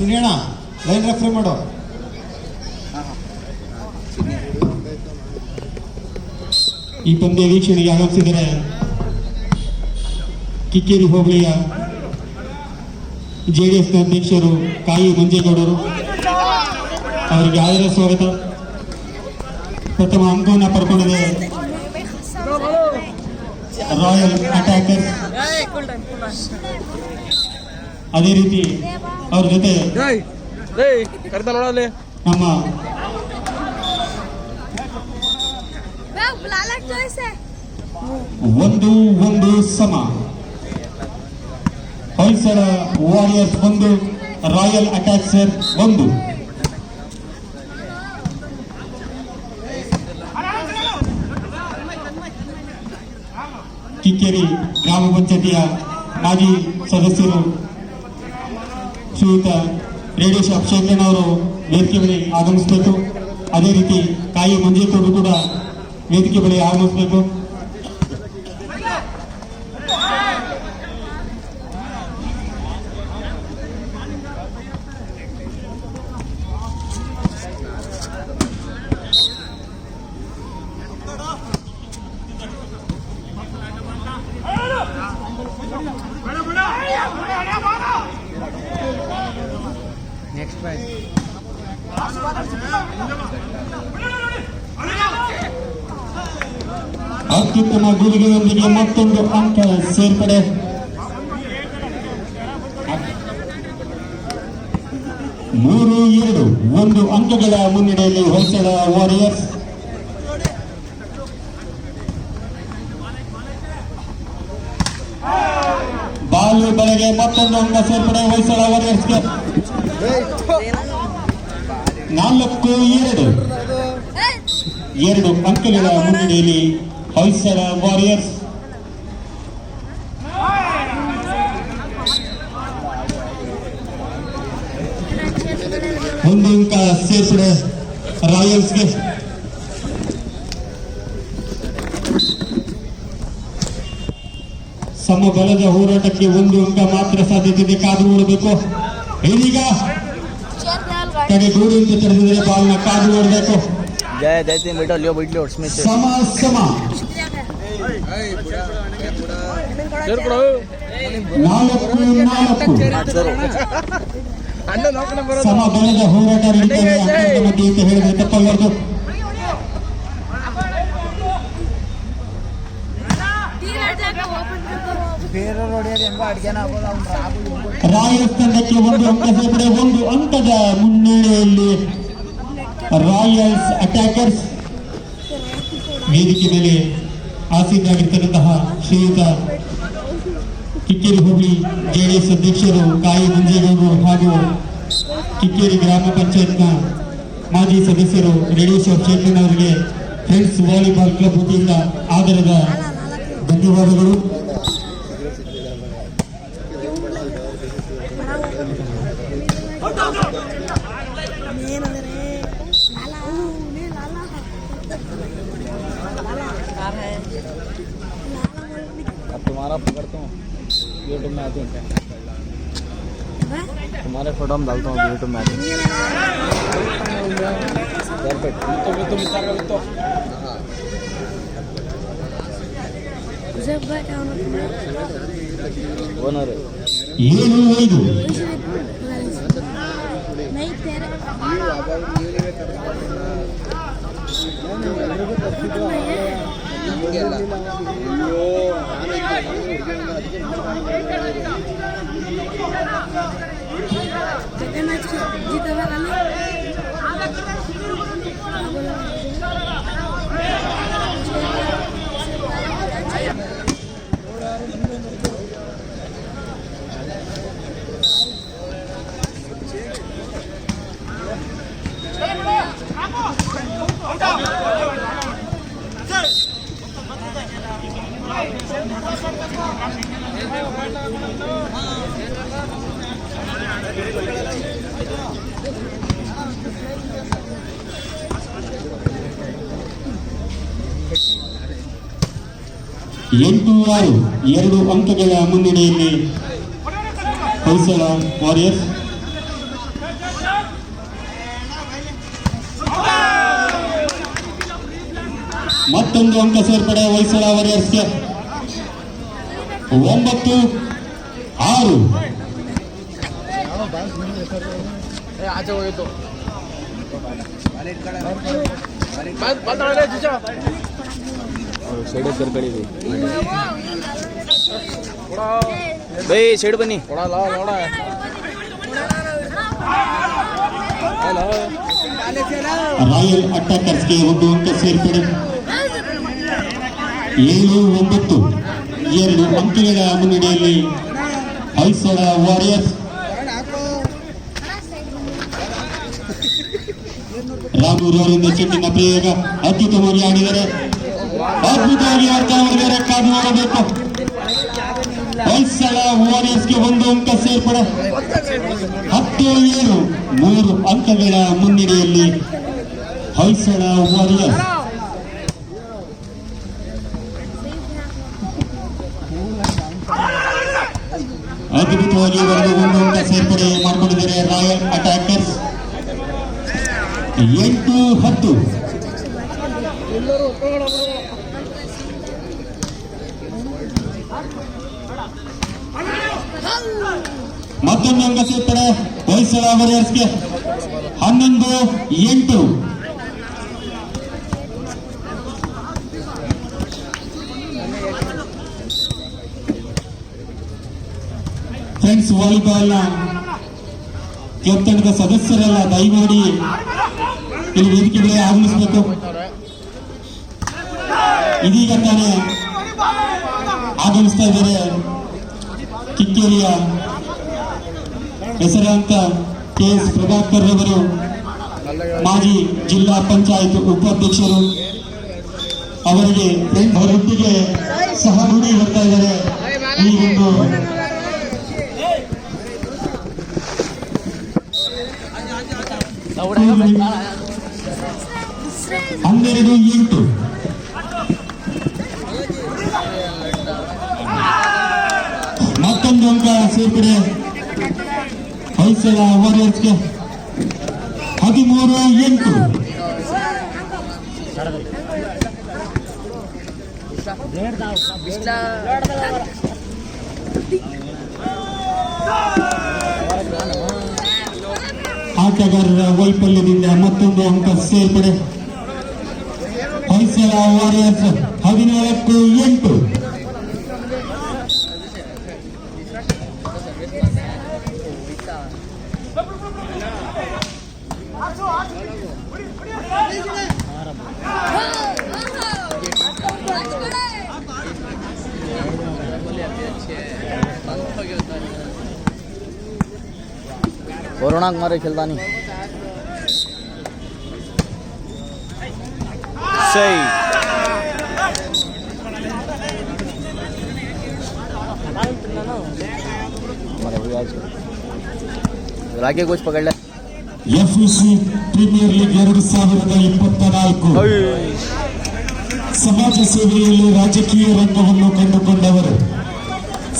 ಸುನಿಯಣ್ಣ line referee ಮಾಡೋ. ಈ ಪಂದ್ಯ ವೀಕ್ಷಣೆಗೆ ಆಗಮಿಸಿದರೆ ಕಿಕ್ಕೇರಿ ಹೋಬಳಿಯ ಜೆಡಿಎಸ್ನ ಅಧ್ಯಕ್ಷರು ಕಾಯಿ ಮಂಜೇಗೌಡರು, ಅವರಿಗೆ ಆದರ ಸ್ವಾಗತ. ಪ್ರಥಮ ಅಂಕವನ್ನು ಪಡ್ಕೊಂಡಿದೆ ರಾಯಲ್ ಅಟ್ಯಾಕರ್ಸ್. ಅದೇ ರೀತಿ ಅವ್ರ ಜೊತೆ ನಮ್ಮ ಒಂದು ಸಮ. Hoysala warriors 1, royal attackers 1. Kikkeri ಗ್ರಾಮ ಪಂಚಾಯತಿಯ ಮಾಜಿ ಸದಸ್ಯರು ಶ್ರೀಯುತ ರೇಡಿಯೋ ಶಾಪ್ ಶೇಖರಣ್ಣ ಅವರು ವೇದಿಕೆ ಬಳಿ ಆಗಮಿಸಬೇಕು. ಅದೇ ರೀತಿ ಕಾಯಿ ಮಂಜೇಗೌಡರು ಕೂಡ ವೇದಿಕೆ ಬಳಿ ಆಗಮಿಸಬೇಕು. ಅತ್ಯುತ್ತಮ ಗುರಿಗಳೊಂದಿಗೆ ಮತ್ತೊಂದು ಅಂಕ ಸೇರ್ಪಡೆ. ಮೂರು 1 ಅಂಕಗಳ ಮುನ್ನಡೆಯಲ್ಲಿ ಹೊಯ್ಸಳ ವಾರಿಯರ್ಸ್. ಬಾಲು ಬಲೆಗೆ ಮತ್ತೊಂದು ಅಂಕ ಸೇರ್ಪಡೆ ಹೊಯ್ಸಳ ವಾರಿಯರ್ಸ್ಗೆ. 4-2 ಅಂಕಗಳ ಮುನ್ನಡೆಯಲ್ಲಿ ಹೊಯ್ಸಳ ವಾರಿಯರ್ಸ್. ಒಂದು ಅಂಕ ಸೇರ್ಪಡೆ ರಾಯಲ್ಸ್ಗೆ. ಸಮಬಲದ ಹೋರಾಟಕ್ಕೆ 1 ಅಂಕ ಮಾತ್ರ ಸಾಧ್ಯತೆ ಇದೆ, ಕಾದು ನೋಡಬೇಕು. ಇದೀಗ ತಡೆಗೋಡೆಯಿಂದ ತಡೆದಿದ್ದರೆ ಬಾಲ್ನ ಕಾದು ನೋಡಬೇಕು. ಸಮ 4-4 ಸಮಬಲದ ಹೋರಾಟ ನಡೀತದೆ ಮಧ್ಯೆ ಅಂತ ಹೇಳಿದ್ರೆ ತಪ್ಪಲ್ಲದು. ರಾಯಲ್ಸ್ ತಂಡಕ್ಕೆ 1 ಅಂಕ ಸೇರ್ಪಡೆ. 1 ಅಂಕದ ಮುನ್ನಡೆಯಲ್ಲಿ ರಾಯಲ್ಸ್ ಅಟ್ಯಾಕರ್ಸ್. ವೇದಿಕೆ ಮೇಲೆ ಆಸೀನರಾಗಿರ್ತಕ್ಕಂತಹ ಶ್ರೀಯುತ ಕಿಕ್ಕೇರಿ ಹೋಬಳಿ ಜೆಡಿಎಸ್ ಅಧ್ಯಕ್ಷರು ಕಾಯಿ ಮಂಜೇಗೌಡರು ಹಾಗೂ ಕಿಕ್ಕೇರಿ ಗ್ರಾಮ ಪಂಚಾಯತ್ನ ಮಾಜಿ ಸದಸ್ಯರು ರೇಡಿಯೋ ಶಾಪ್ ಶೇಖರಣ್ಣ ಅವರಿಗೆ ಫ್ರೆಂಡ್ಸ್ ವಾಲಿಬಾಲ್ ಕ್ಲಬ್ ವತಿಯಿಂದ ಆದರದ ಧನ್ಯವಾದಗಳು. तुम्हारा पकड़ता हूँ यूट्यूब में आती हूँ, तुम्हारे फोटो में डालता हूँ यूट्यूब में आती हूँ. ओनर ಎಂಟು ಆರು 2 ಅಂಕಗಳ ಮುನ್ನಡೆಯಲ್ಲಿ ಹೊಯ್ಸಳ ವಾರಿಯರ್ಸ್. ಮತ್ತೊಂದು ಅಂಕ ಸೇರ್ಪಡೆ ಹೊಯ್ಸಳ ವಾರಿಯರ್ಸ್ಗೆ 9-6. ಆಚೆ ಹೋಗಿತ್ತು ಸೈಡ್ ಕರ್ಕಳಿದ್ವಿ ಬೈ ಸೈಡ್ ಬನ್ನಿ ಕೊಡಲ್ಲ ನೋಡ ರಾಯಲ್ ಅಟ್ಯಾಕರ್ಸ್ಗೆ 1 ಅಂಕ ಸೇರ್ಪಡೆ 7-9. 2 ಅಂಕಗಳ ಮುನ್ನಡೆಯಲ್ಲಿ ಹೊಯ್ಸಳ ವಾರಿಯರ್ಸ್. ರಾಮೂರ್ ಅವರಿಂದ ಚೆಂಡಿನ ಪ್ರಯೋಗ ಅದ್ಭುತವಾಗಿ ಆಡಿದರೆ, ಅದ್ಭುತವಾಗಿ ಆಡ್ತಾ ಹೋಗಿದ್ದಾರೆ. ಕಾದು ನೋಡಬೇಕು. ಹೊಯ್ಸಳ ವಾರಿಯರ್ಸ್ಗೆ 1 ಅಂಕ ಸೇರ್ಪಡೆ 10-7. 3 ಅಂಕಗಳ ಮುನ್ನಡೆಯಲ್ಲಿ ಹೊಯ್ಸಳ ವಾರಿಯರ್ಸ್. ಅದ್ಭುತವಾಗಿ ಬರೆದು 1 ಅಂಕ ಸೇರ್ಪಡೆ ಮಾಡಿಕೊಂಡಿದ್ದಾರೆ ರಾಯಲ್ ಅಟ್ಯಾಕರ್ಸ್. 8-10. ಮತ್ತೊಂದು ಅಂಕ ಸೇರ್ಪಡೆ ಹೊಯ್ಸಳ ವಾರಿಯರ್ಸ್ಗೆ 11-8. ಫ್ರೆಂಡ್ಸ್, ವಾಲಿಬಾಲ್ನ ಕ್ಲಬ್ ತಂಡದ ಸದಸ್ಯರೆಲ್ಲ ದಯಮಾಡಿ ಇಲ್ಲಿ ವೇದಿಕೆ ಮೇಲೆ ಆಗಮಿಸಬೇಕು. ಇದೀಗ ತಾನೇ ಆಗಮಿಸ್ತಾ ಇದ್ದಾರೆ ಕಿಕ್ಕೇರಿಯ ಹೆಸರಾಂತ KS ಪ್ರಭಾಕರ್ ರವರು, ಮಾಜಿ ಜಿಲ್ಲಾ ಪಂಚಾಯತ್ ಉಪಾಧ್ಯಕ್ಷರು. ಅವರಿಗೆ ಅವರೊಟ್ಟಿಗೆ ಸಹ ನುಡಿ ಬರ್ತಾ ಇದ್ದಾರೆ. ಈ ಒಂದು 12-8. ಮತ್ತೊಂದು ಅಂಕ ಸೇರ್ಪಡೆ ಹೊಯ್ಸಳ ವಾರಿಯರ್ಸ್ಗೆ 13-8. ಆಟಗಾರರ ವೈಫಲ್ಯದಿಂದ ಮತ್ತೊಂದು ಅಂಕ ಸೇರ್ಪಡೆ ಹೊಯ್ಸಳ ವಾರಿಯರ್ಸ್ 14-8. कोरोना मारे खेलता नहीं सही राके कुछ पकड़ ले FEC ಪ್ರೀಮಿಯರ್ ಲೀಗ್ 2024 ಸಮಾಜ ಸೇವೆಯಲ್ಲಿ ರಾಜಕೀಯ ರಂಗವನ್ನು ಕಂಡುಕೊಂಡವರು,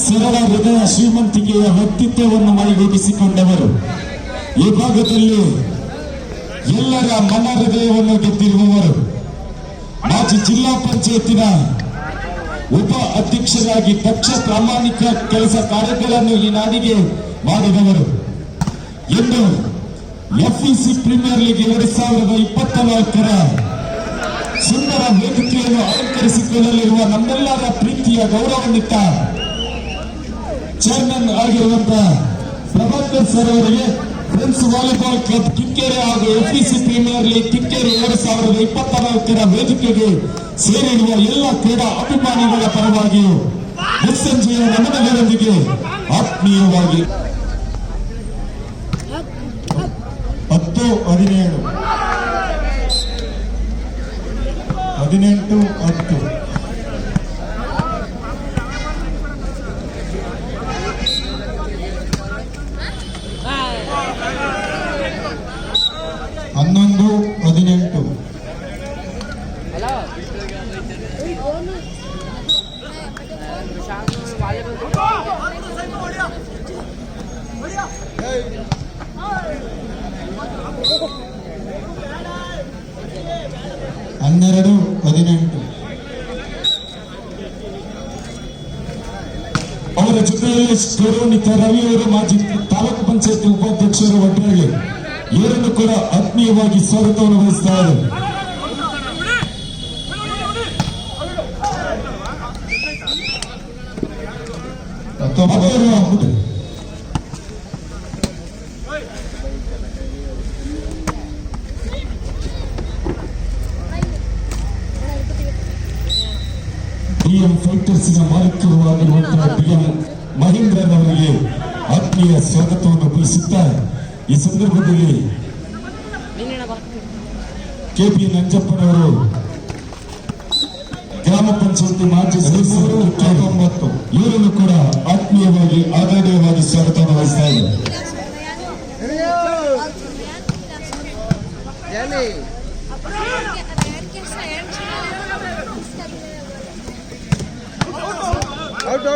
ಸರಳ ಹೃದಯ ಶ್ರೀಮಂತಿಕೆಯ ವ್ಯಕ್ತಿತ್ವವನ್ನು ಮೈಗೂಡಿಸಿಕೊಂಡವರು, ಈ ಭಾಗದಲ್ಲಿ ಎಲ್ಲರ ಮನ ಹೃದಯವನ್ನು ಗೆದ್ದಿರುವವರು, ಮಾಜಿ ಜಿಲ್ಲಾ ಪಂಚಾಯತಿನ ಉಪ ಅಧ್ಯಕ್ಷರಾಗಿ ದಕ್ಷ ಪ್ರಾಮಾಣಿಕ ಕೆಲಸ ಕಾರ್ಯಗಳನ್ನು ಈ ನಾಡಿಗೆ ಮಾಡಿದವರು ಎಂದು FEC ಪ್ರೀಮಿಯರ್ ಲೀಗ್ 2024 ಸುಂದರ ವೇದಿಕೆಯನ್ನು ಅಲಂಕರಿಸಿಕೊಳ್ಳಲಿರುವ ನಮ್ಮೆಲ್ಲರ ಪ್ರೀತಿಯ ಗೌರವಾನ್ವಿತ ಚೇರ್ಮನ್ ಆಗಿರುವಂತಹ ಪ್ರಭಾಕರ್ ಸರ್ ಅವರಿಗೆ ಫ್ರೆಂಡ್ಸ್ ವಾಲಿಬಾಲ್ ಕ್ಲಬ್ ಕಿಕ್ಕೇರಿ ಹಾಗೂ FEC ಪ್ರೀಮಿಯರ್ ಲೀಗ್ ಕಿಕ್ಕೇರಿ 2024 ವೇದಿಕೆಗೆ ಸೇರಿರುವ ಎಲ್ಲ ಕ್ರೀಡಾ ಅಭಿಮಾನಿಗಳ ಪರವಾಗಿಯೂ ಮುಸ್ಸಂಜೆಯ ನಮನಗಳೊಂದಿಗೆ ಆತ್ಮೀಯವಾಗಿ 10-17 18-10 11-18 11-18 12-18. ಅವರ ಜೊತೆಯಲ್ಲಿ ಗೌರವಾನ್ವಿತ ರವಿಯವರು ಮಾಜಿ ತಾಲೂಕು ಪಂಚಾಯತ್ ಉಪಾಧ್ಯಕ್ಷರು ಒಟ್ಟಾಗಿ ಇವರನ್ನು ಕೂಡ ಆತ್ಮೀಯವಾಗಿ ಸ್ವಾಗತವನ್ನು ವಹಿಸ್ತಾ ಇದ್ದಾರೆ. ಡಿಎಂ ಫೈಟರ್ಸ್ನ ಮಾಲೀಕರು ಆಗಿರುವಂತಹ ಡಿಎಂ ಮಹೇಂದ್ರನ್ ಅವರಿಗೆ ಆತ್ಮೀಯ ಸ್ವಾಗತವನ್ನು ಬಯಸುತ್ತಾರೆ. ಈ ಸಂದರ್ಭದಲ್ಲಿ ಕೆಪಿ ನಂಜಪ್ಪನವರು ಗ್ರಾಮ ಪಂಚಾಯತಿ ಮಾಜಿ ಸದಸ್ಯರು 9 ಇವರನ್ನು ಕೂಡ ಆತ್ಮೀಯವಾಗಿ ಆದರಣೀಯವಾಗಿ ಸ್ವಾಗತವನ್ನು ವಹಿಸ್ತಾ ಇದ್ದಾರೆ. ಔಟ್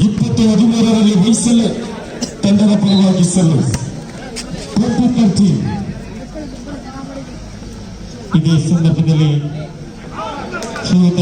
20-13ರಲ್ಲಿ ವಹಿಸಲು ತಂಡದ ಪರವಾಗಿ ಸಲ್ಲು 20-13. ಇದೇ ಸಂದರ್ಭದಲ್ಲಿ ಶ್ರೀಯುತ